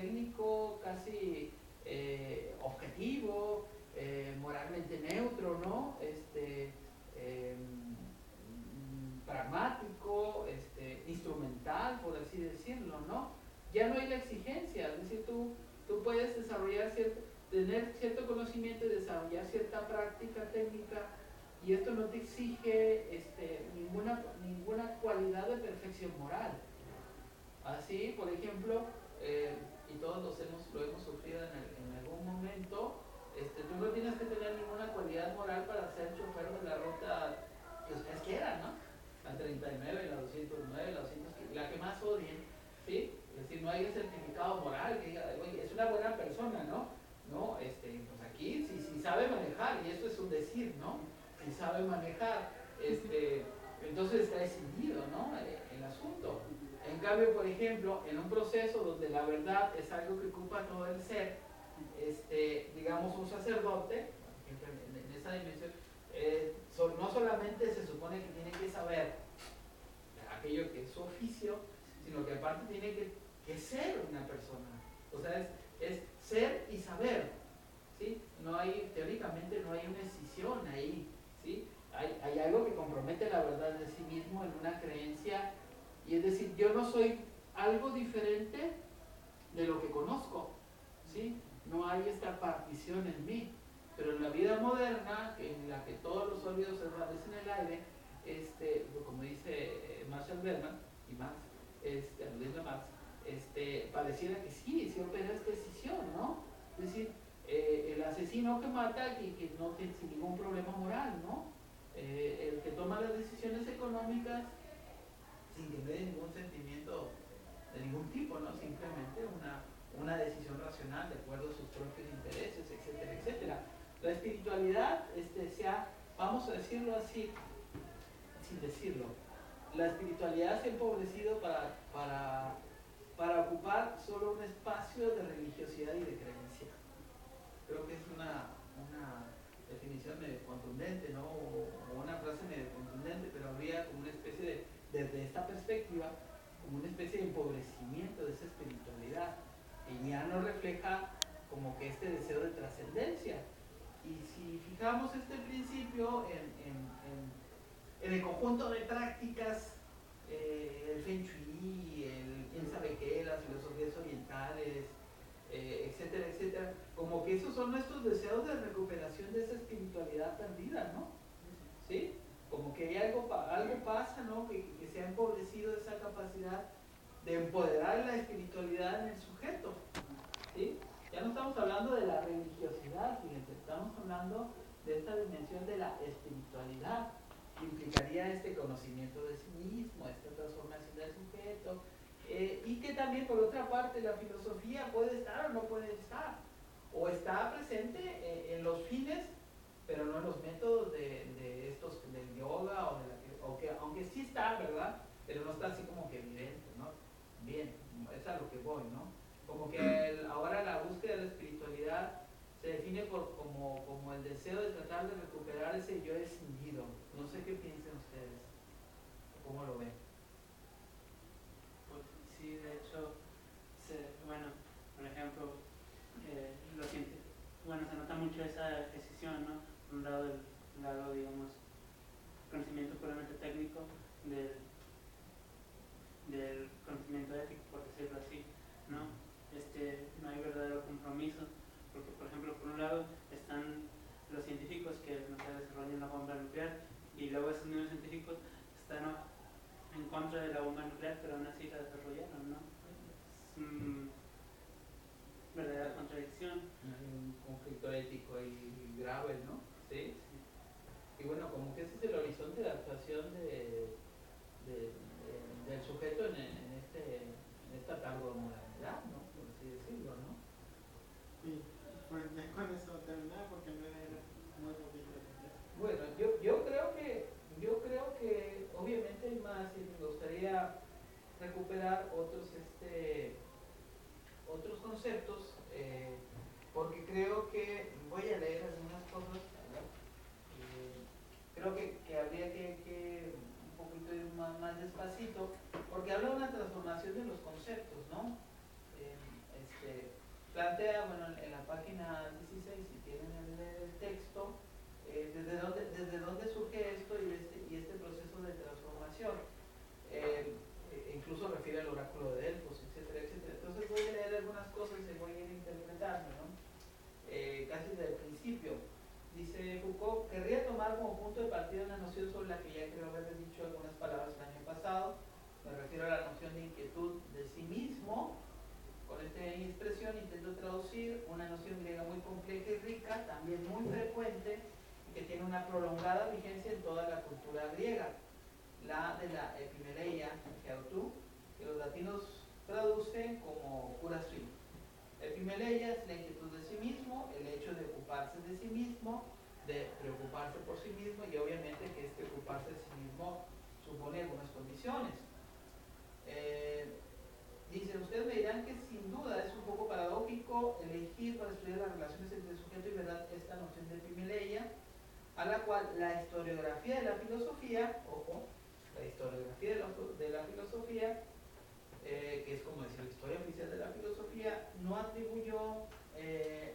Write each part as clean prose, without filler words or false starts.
técnico casi objetivo, moralmente neutro, ¿no? Pragmático, instrumental, por así decirlo, ¿no? Ya no hay la exigencia, es decir, tú puedes desarrollar tener cierto conocimiento y desarrollar cierta práctica técnica, y esto no te exige ninguna cualidad de perfección moral. Así, por ejemplo, y todos lo hemos sufrido en algún momento, tú no tienes que tener ninguna cualidad moral para ser chofer de la ruta que ustedes quieran, ¿no? La 39, la 209, la 200, la que más odien, ¿sí? Es decir, no hay un certificado moral que diga, oye, es una buena persona, ¿no? No, pues aquí si sabe manejar, y esto es un decir, ¿no? Si sabe manejar, entonces está decidido, ¿no? El asunto. En cambio, por ejemplo, en un proceso donde la verdad es algo que ocupa todo el ser, digamos un sacerdote, en esa dimensión, no solamente se supone que tiene que saber aquello que es su oficio, sino que aparte tiene que ser una persona. O sea, es ser y saber, ¿sí? Teóricamente no hay una escisión ahí, ¿sí? Hay algo que compromete la verdad de sí mismo en una creencia, y es decir, yo no soy algo diferente de lo que conozco, ¿sí? No hay esta partición en mí. Pero en la vida moderna, en la que todos los sólidos se desvanecen en el aire, como dice Marshall Berman y Marx, aludiendo a Marx, pareciera que sí opera esta decisión, ¿no? Es decir, el asesino que mata, que no tiene sin ningún problema moral, ¿no? El que toma las decisiones económicas sin que me dé ningún sentimiento de ningún tipo, ¿no? Simplemente una decisión racional de acuerdo a sus propios intereses, etcétera, etcétera. La espiritualidad, vamos a decirlo así, sin decirlo, la espiritualidad se ha empobrecido para ocupar solo un espacio de religiosidad y de creencia. Creo que es una definición medio contundente, ¿no? O una frase medio contundente, pero habría como una especie de, desde esta perspectiva, como una especie de empobrecimiento de esa espiritualidad, y ya no refleja como que este deseo de trascendencia. Y si fijamos este principio en el conjunto de prácticas, el Feng Shui, quién sabe qué, las filosofías orientales, etcétera, etcétera, como que esos son nuestros deseos de recuperación de esa espiritualidad perdida, ¿no? ¿Sí? Como que hay algo pasa, ¿no? Que se ha empobrecido esa capacidad de empoderar la espiritualidad en el sujeto, ¿sí? Ya no estamos hablando de la religiosidad, fíjense, estamos hablando de esta dimensión de la espiritualidad, que implicaría este conocimiento de sí mismo, esta transformación del sujeto, y que también por otra parte la filosofía puede estar o no puede estar, o está presente en los fines, pero no en los métodos del yoga aunque sí está, ¿verdad? Pero no está así como que evidente, ¿no? Bien, es a lo que voy, ¿no? Como que ahora la búsqueda de la espiritualidad se define como el deseo de tratar de recuperar ese yo escindido. No sé qué piensan ustedes, cómo lo ven. Pues sí, de hecho, por ejemplo, se nota mucho esa decisión, ¿no? Por un lado, el lado, digamos, conocimiento puramente técnico del conocimiento ético, por decirlo así, ¿no? No hay verdadero compromiso, porque, por ejemplo, por un lado están los científicos que no se desarrollan la bomba nuclear, y luego esos mismos científicos están en contra de la bomba nuclear, pero aún así la desarrollaron, ¿no? Es verdadera contradicción. Un conflicto ético y grave, ¿no? ¿Sí? Y bueno, como que ese es el horizonte de actuación del sujeto en esta tardomodernidad, ¿no? Por así decirlo, ¿no? Sí, pues ya con eso terminar porque no era muy poquito. Bueno, yo creo que obviamente hay más, y me gustaría recuperar plantea, bueno, en la página 16, si tienen el texto, desde dónde surge esto y este proceso de transformación. Incluso refiere al oráculo de Delfos, etcétera, etcétera. Entonces voy a leer algunas cosas y voy a ir interpretando, ¿no? Casi desde el principio. Dice Foucault, querría tomar como punto de partida una noción sobre la que ya creo haber dicho algunas palabras el año pasado. Me refiero a la noción de inquietud de sí mismo. Con esta expresión intento traducir una noción griega muy compleja y rica, también muy frecuente, y que tiene una prolongada vigencia en toda la cultura griega, la de la epimeleia, que los latinos traducen como cura sui. Epimeleia es la inquietud de sí mismo, el hecho de ocuparse de sí mismo, de preocuparse por sí mismo, y obviamente que este ocuparse de sí mismo supone algunas condiciones. Dice, ustedes me dirán que sin duda es un poco paradójico elegir para estudiar las relaciones entre sujeto y verdad esta noción de epimeleia, a la cual la historiografía de la filosofía, ojo, la historiografía de la filosofía, que es como decir la historia oficial de la filosofía, no atribuyó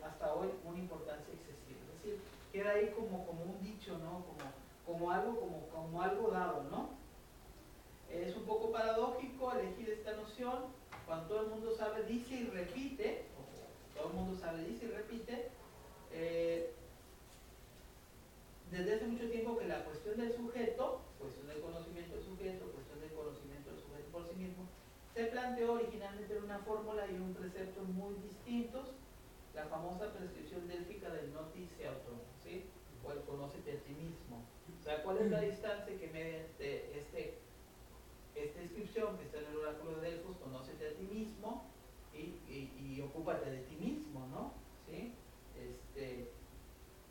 hasta hoy una importancia excesiva. Es decir, queda ahí como un dicho, ¿no? Como algo dado, ¿no? Es un poco paradójico elegir esta noción cuando todo el mundo sabe, dice y repite, todo el mundo sabe, dice y repite, desde hace mucho tiempo que la cuestión del sujeto, cuestión del conocimiento del sujeto, cuestión del conocimiento del sujeto por sí mismo, se planteó originalmente en una fórmula y un precepto muy distintos, la famosa prescripción délfica del noti se auto, ¿sí? O el conócete a ti mismo. O sea, ¿cuál es la distancia que mediante esta inscripción que está en el oráculo de Delfos, conócete a ti mismo y ocúpate de ti mismo, ¿no? ¿Sí?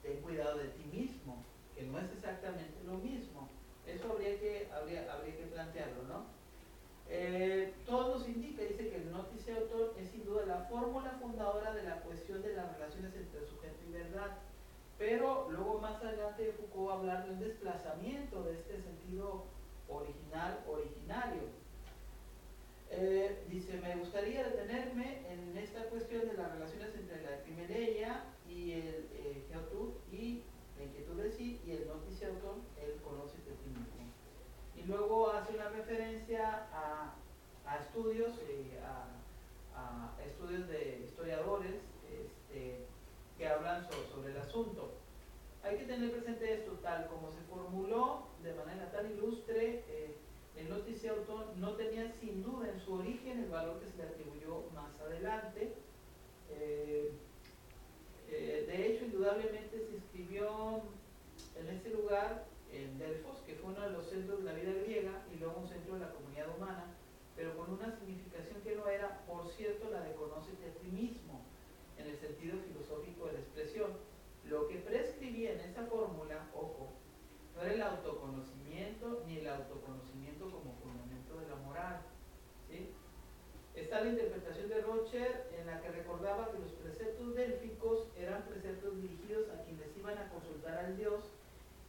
Ten cuidado de ti mismo, que no es exactamente lo mismo. Eso habría que plantearlo, ¿no? Todo nos indica, dice que el notice autor es sin duda la fórmula fundadora de la cuestión de las relaciones entre sujeto y verdad, pero luego más adelante Foucault va a hablar de un desplazamiento de este sentido originario. Dice, me gustaría detenerme en esta cuestión de las relaciones entre la epimeleia y el geotud y la inquietud de sí y el notice autor, el conócete a ti mismo. Y luego hace una referencia a estudios, a estudios de historiadores que hablan sobre el asunto. Hay que tener presente esto, tal como se formuló de manera tan ilustre, el notice autor no tenía sin duda en su origen el valor que se le atribuyó más adelante. De hecho, indudablemente se inscribió en ese lugar en Delfos, que fue uno de los centros de la vida griega y luego un centro de la comunidad humana, pero con una significación que no era, por cierto, la de conócete a ti mismo, en el sentido filosófico de la expresión. Lo que prescribía en esa fórmula, ojo, no era el autoconocimiento ni el autoconocimiento como fundamento de la moral, ¿sí? Está la interpretación de Rocher, en la que recordaba que los preceptos délficos eran preceptos dirigidos a quienes iban a consultar al Dios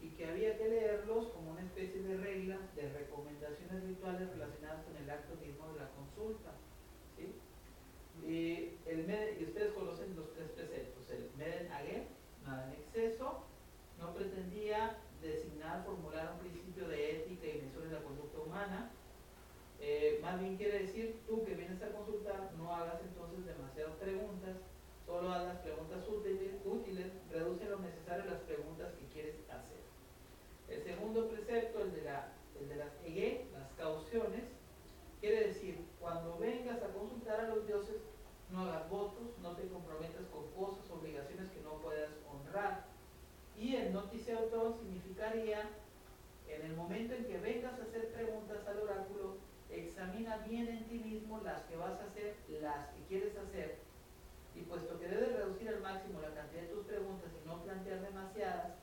y que había que leerlos como una especie de reglas, de recomendaciones rituales relacionadas con el acto mismo de la consulta, ¿sí? Y ustedes conocen los tres preceptos. El Meden Agé, nada en exceso, no pretendía designar, formular un principio de ética y medición de la conducta humana. Más bien quiere decir, tú que vienes a consultar, no hagas entonces demasiadas preguntas, solo hagas preguntas útiles, reduce lo necesario a las preguntas que quieres hacer. El segundo precepto, el de las EGE, las cauciones, quiere decir, cuando vengas a consultar a los dioses, no hagas votos, no te comprometas con cosas, obligaciones que no puedas honrar. Y el notice autor significaría, en el momento en que vengas a hacer preguntas al oráculo, examina bien en ti mismo las que vas a hacer, las que quieres hacer, y puesto que debes reducir al máximo la cantidad de tus preguntas y no plantear demasiadas,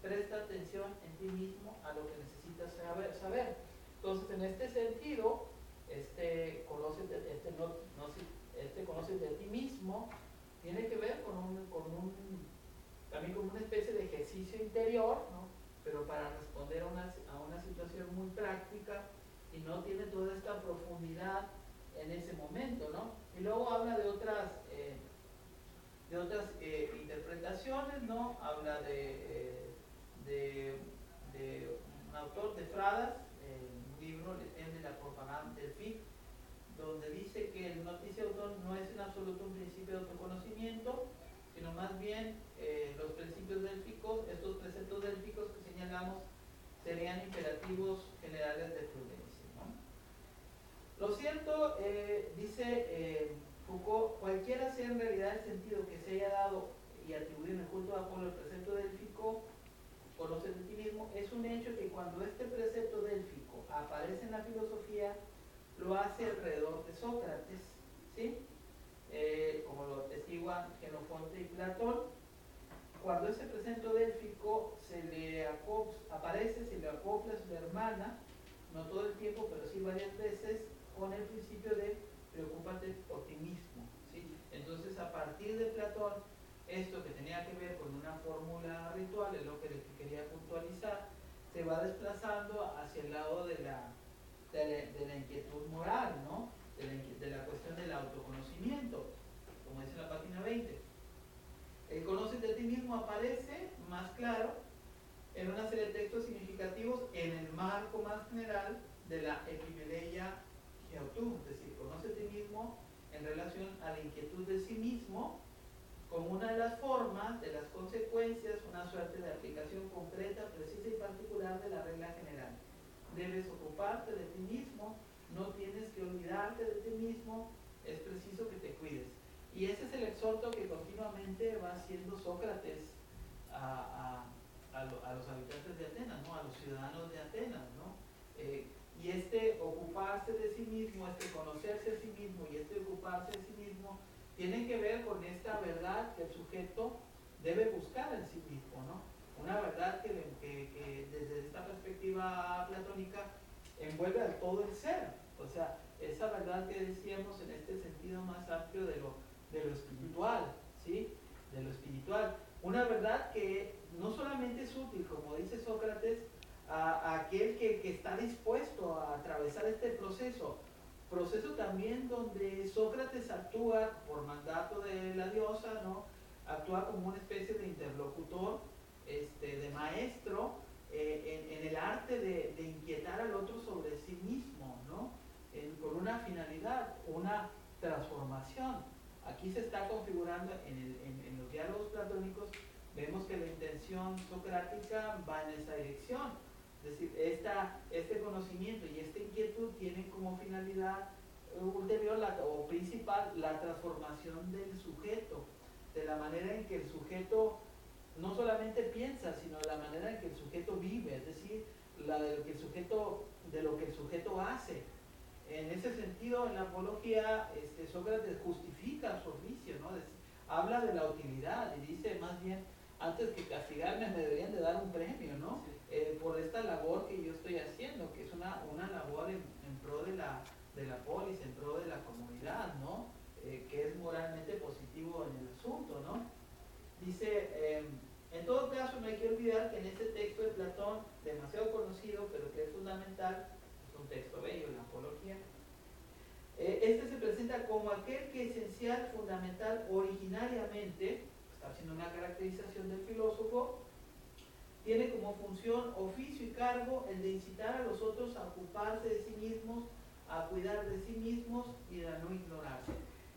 presta atención en ti mismo a lo que necesitas saber. Entonces, en este sentido, conócete de ti mismo tiene que ver también con una especie de ejercicio interior, ¿no? Pero para responder a una situación muy práctica y no tiene toda esta profundidad en ese momento, ¿no? Y luego habla de otras de otras interpretaciones, ¿no? Habla de un autor de Fradas, un libro, Le Thème de la propagande delphique, donde dice que el noticia autor no es en absoluto un principio de autoconocimiento, sino más bien los principios délficos, estos preceptos délficos que señalamos, serían imperativos generales de prudencia, ¿no? Lo cierto, dice Foucault, cualquiera sea en realidad el sentido que se haya dado y atribuido en el culto a Apolo el precepto délfico, conoce de ti mismo, es un hecho que cuando este precepto délfico aparece en la filosofía, lo hace alrededor de Sócrates, ¿sí? Como lo atestiguan Jenofonte y Platón. Cuando ese precepto délfico aparece, se le acopla, se le hermana, no todo el tiempo, pero sí varias veces, con el principio de preocúpate por ti mismo, ¿sí? Entonces, a partir de Platón, esto que tenía que ver con una fórmula ritual, es lo que quería puntualizar, se va desplazando hacia el lado de la inquietud moral, ¿no? De la cuestión del autoconocimiento, como dice en la página 20. El conócete a ti mismo aparece más claro en una serie de textos significativos en el marco más general de la epimeleia geotum, es decir, conoce a ti mismo en relación a la inquietud de sí mismo como una de las formas, de las consecuencias, una suerte de aplicación concreta, precisa y particular de la regla general. Debes ocuparte de ti mismo, no tienes que olvidarte de ti mismo, es preciso que te cuides. Y ese es el exhorto que continuamente va haciendo Sócrates a los habitantes de Atenas, ¿no? A los ciudadanos de Atenas, ¿no? Y este ocuparse de sí mismo, este conocerse a sí mismo y este ocuparse de sí mismo, tienen que ver con esta verdad que el sujeto debe buscar en sí mismo, ¿no? Una verdad que desde esta perspectiva platónica envuelve al todo el ser, o sea, esa verdad que decíamos en este sentido más amplio de lo espiritual, ¿sí? De lo espiritual. Una verdad que no solamente es útil, como dice Sócrates, a aquel que está dispuesto a atravesar este proceso también donde Sócrates actúa por mandato de la diosa, ¿no? Actúa como una especie de interlocutor, de maestro, en el arte de inquietar al otro sobre sí mismo, ¿no? Con una finalidad, una transformación. Aquí se está configurando en los diálogos platónicos, vemos que la intención socrática va en esa dirección. Es decir, este conocimiento y esta inquietud tienen como finalidad ulterior o principal la transformación del sujeto, de la manera en que el sujeto no solamente piensa, sino de la manera en que el sujeto vive, es decir, de lo que el sujeto hace. En ese sentido, en la apología, Sócrates justifica su oficio, ¿no? Habla de la utilidad y dice más bien, antes que castigarme me deberían de dar un premio, ¿no? Por esta labor que yo estoy haciendo, que es una labor en pro de la polis, en pro de la comunidad, ¿no? Que es moralmente positivo en el asunto, ¿no? Dice, en todo caso no hay que olvidar que en este texto de Platón, demasiado conocido, pero que es fundamental, es un texto bello, la apología, este se presenta como aquel que esencial, fundamental, originariamente, está haciendo una caracterización del filósofo, tiene como función, oficio y cargo el de incitar a los otros a ocuparse de sí mismos, a cuidar de sí mismos y a no ignorarse.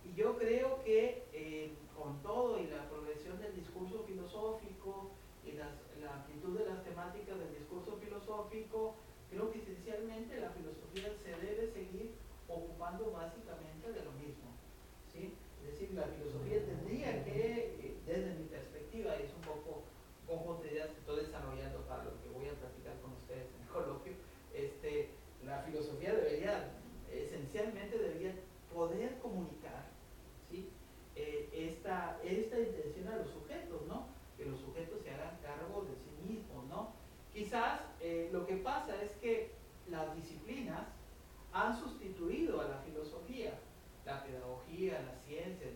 Y yo creo que con todo y la progresión del discurso filosófico y la amplitud de las temáticas del discurso filosófico, creo que esencialmente la filosofía se debe seguir ocupando básicamente de lo mismo, ¿sí? Es decir, la filosofía tendría que, desde mi perspectiva, y es un poco conjunto de ideas que estoy desarrollando para lo que voy a platicar con ustedes en el coloquio, la filosofía esencialmente debería poder comunicar, ¿sí? Esta intención a los sujetos, ¿no? Que los sujetos se hagan cargo de sí mismos, ¿no? Quizás lo que pasa es que las disciplinas han sustituido a la filosofía, la pedagogía, la ciencia,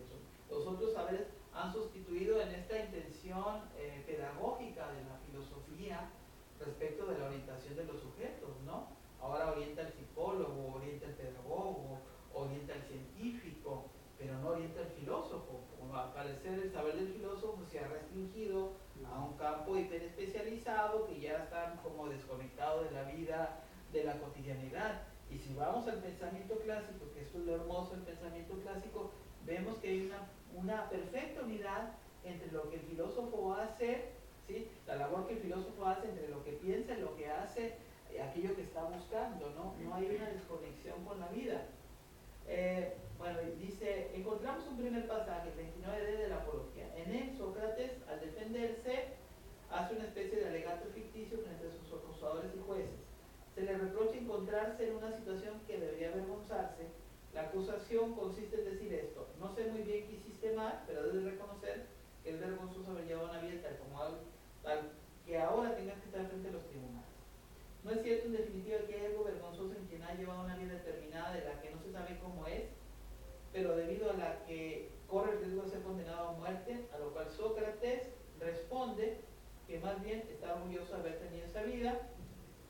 los otros saberes han sustituido en esta intención pedagógica de la filosofía respecto de la orientación de los sujetos, ¿no? Ahora orienta el psicólogo, orienta el pedagogo, orienta el científico, pero no orienta el filósofo, como al parecer el saber del filósofo se ha restringido a un campo hiperespecializado que ya está como desconectado de la vida, de la cotidianidad. Y si vamos al pensamiento clásico, que eso es lo hermoso del pensamiento clásico, vemos que hay una perfecta unidad entre lo que el filósofo hace, ¿sí? La labor que el filósofo hace entre lo que piensa y lo que hace, aquello que está buscando, ¿no? No hay una desconexión con la vida. Bueno, dice, encontramos un primer pasaje, el 29D de la Apología. En él, Sócrates, al defenderse, hace una especie de alegato ficticio frente a sus acusadores y jueces. Se le reprocha encontrarse en una situación que debería avergonzarse. La acusación consiste en decir esto: no sé muy bien qué hiciste mal, pero debes reconocer que es vergonzoso haber llevado una vida tal que ahora tengas que estar frente a los tribunales. No es cierto, en definitiva, que hay algo vergonzoso en quien ha llevado una vida determinada de la que no se sabe cómo es, pero debido a la que corre el riesgo de ser condenado a muerte, a lo cual Sócrates responde que más bien está orgulloso de haber tenido esa vida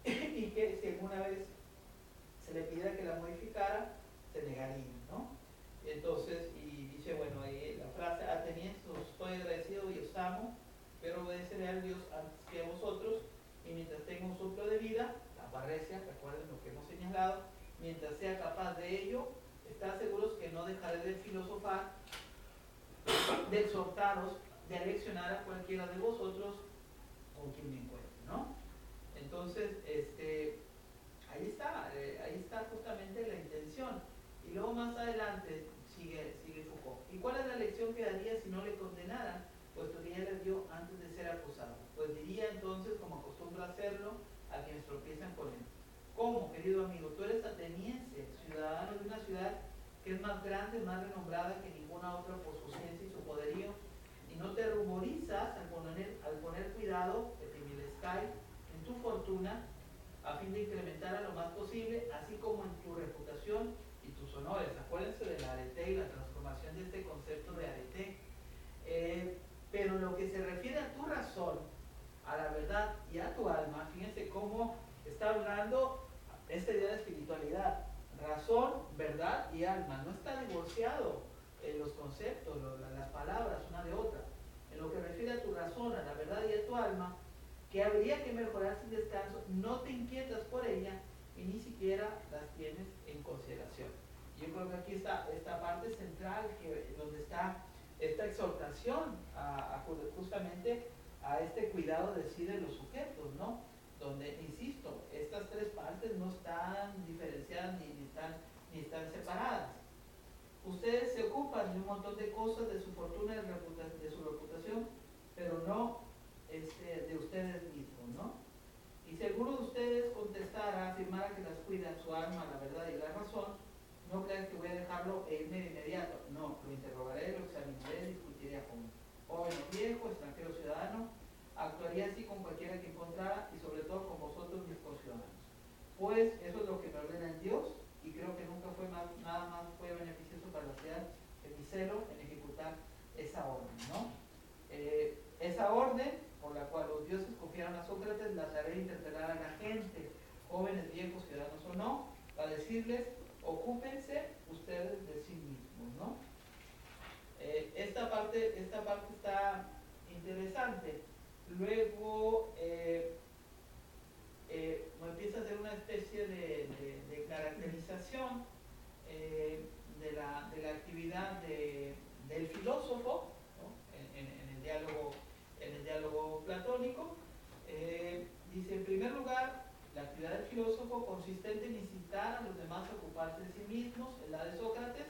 y que si alguna vez se le pidiera que la modificara, se negaría, ¿no? Entonces, y dice, bueno, ahí la frase: atenienses, os estoy agradecido y os amo, pero obedeceré al Dios antes que a vosotros, y mientras tenga un soplo de vida, la parresia, recuerden lo que hemos señalado, mientras sea capaz de ello, estad seguros que no dejaré de filosofar, de exhortaros, de aleccionar a cualquiera de vosotros con quien me encuentre, ¿no? Entonces, ahí está justamente la intención. Y luego más adelante sigue Foucault. ¿Y cuál es la lección que daría si no le condenaran, puesto que ya le dio antes de ser acusado? Pues diría entonces, como acostumbra hacerlo, a quienes tropiezan con él: ¿cómo, querido amigo? Tú eres ateniense, ciudadano de una ciudad que es más grande, más renombrada que ninguna otra por su ciencia y su poderío, y no te ruborizas al poner cuidado, etimilescai, en tu fortuna, a fin de incrementar a lo más posible, así como en tu reputación y tus honores. Acuérdense del arete y la transformación de este concepto de arete. Pero lo que se refiere a tu razón, a la verdad y a tu alma, fíjense cómo está hablando esta idea de espiritualidad: razón, verdad y alma. No está divorciado los conceptos, las palabras una de otra. En lo que refiere a tu razón, a la verdad y a tu alma, que habría que mejorar sin descanso, no te inquietas por ella y ni siquiera las tienes en consideración. Yo creo que aquí está esta parte central, donde está esta exhortación justamente a este cuidado de sí de los sujetos, ¿no? Donde, insisto, estas tres partes no están diferenciadas ni están separadas. Ustedes se ocupan de un montón de cosas, de su fortuna, de su reputación, pero no de ustedes mismos, ¿no? Y si alguno de ustedes contestara, afirmara que las cuida su alma, la verdad y la razón, no crean que voy a dejarlo e irme de inmediato. No, lo interrogaré, lo examinaré, discutiría con joven o viejo, extranjero o ciudadano. Actuaría así con cualquiera que encontrara y sobre todo con vosotros, mis conciudadanos. Pues eso es lo que me ordena el Dios, y creo que nunca nada más fue beneficioso para la ciudad que mi celo en ejecutar esa orden, ¿no? Esa orden por la cual los dioses confiaron a Sócrates, la tarea de interpelar a la gente, jóvenes, viejos, ciudadanos o no, para decirles: ocúpense ustedes de sí mismos, ¿no? Esta parte está interesante. Luego empieza a hacer una especie de caracterización de la actividad del filósofo, ¿no? en el diálogo platónico. Dice, en primer lugar, la actividad del filósofo consistente en incitar a los demás a ocuparse de sí mismos, es la de Sócrates,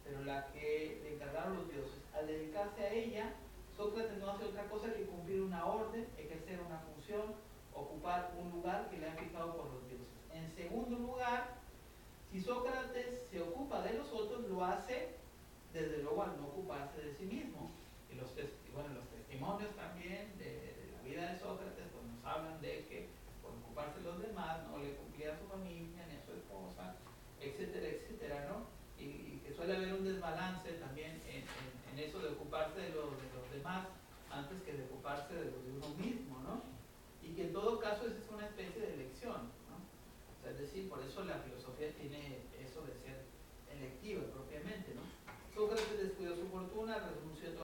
pero la que le encargaron los dioses. Al dedicarse a ella, Sócrates no hace otra cosa que cumplir una orden, ejercer una función, ocupar un lugar que le han fijado por los dioses. En segundo lugar, si Sócrates se ocupa de los otros, lo hace desde luego al no ocuparse de sí mismo. Y los testimonios también de la vida de Sócrates pues nos hablan de que por ocuparse de los demás no le cumplía a su familia ni a su esposa, etcétera, etcétera, ¿no? Y que suele haber un desbalance también en eso de ocuparse de los demás antes que de ocuparse de uno mismo, ¿no? Y que en todo caso es una especie de elección, ¿no? O sea, es decir, por eso la filosofía tiene eso de ser electiva propiamente, ¿no? Sócrates descuidó su fortuna, renunció